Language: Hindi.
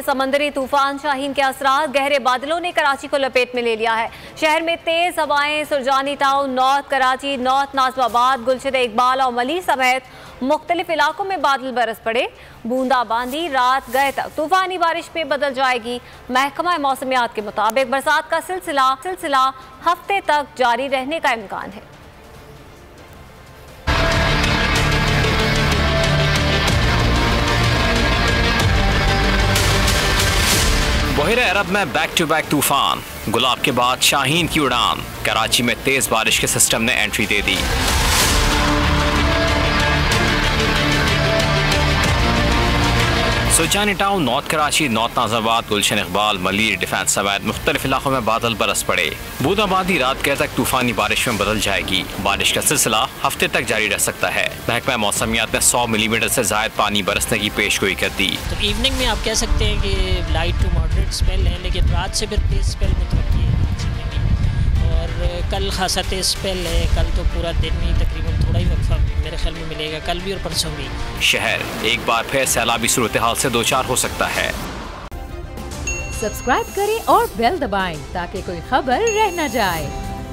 समंदरी तूफान शाहीन के असरात गहरे बादलों ने कराची को लपेट में ले लिया है। शहर में तेज हवाएं Surjani town, north Karachi, north Nazimabad, Gulshan Iqbal और मली समेत मुख्तलिफ इलाकों में बादल बरस पड़े। बूंदाबांदी रात गए तक तूफानी बारिश में बदल जाएगी। महकमा मौसमियात के मुताबिक बरसात का सिलसिला हफ्ते तक जारी रहने का इम्कान है। बहिर अरब में बैक टू बैक तूफान, गुलाब के बाद शाहीन की उड़ान। कराची में तेज बारिश के सिस्टम ने एंट्री दे दी। Surjani town, north Karachi, north Nazimabad, Gulshan Iqbal, Malir, defence समेत मुख्तलिफ इलाकों में बादल बरस पड़े। बूंदाबांदी रात गए तक तूफानी बारिश में बदल जाएगी। बारिश का सिलसिला हफ्ते तक जारी रह सकता है। महकमा मौसमियात ने 100 मिलीमीटर से ज्यादा पानी बरसने की पेशगोई कर दी। तो इवनिंग में आप कह सकते हैं कि लाइट टू मॉडरेट स्पेल है, लेकिन रात से फिर तेज स्पेल मुतवक्की है। और कल खासा तेज स्पेल है। कल तो पूरा दिन ही तकरीबन थोड़ा ही वक्फा मेरे ख्याल में मिलेगा, कल भी और परसों भी। शहर एक बार फिर सैलाबी सूरत हाल से दो चार हो सकता है। सब्सक्राइब करें और बेल दबाएं ताकि कोई खबर रह न जाए।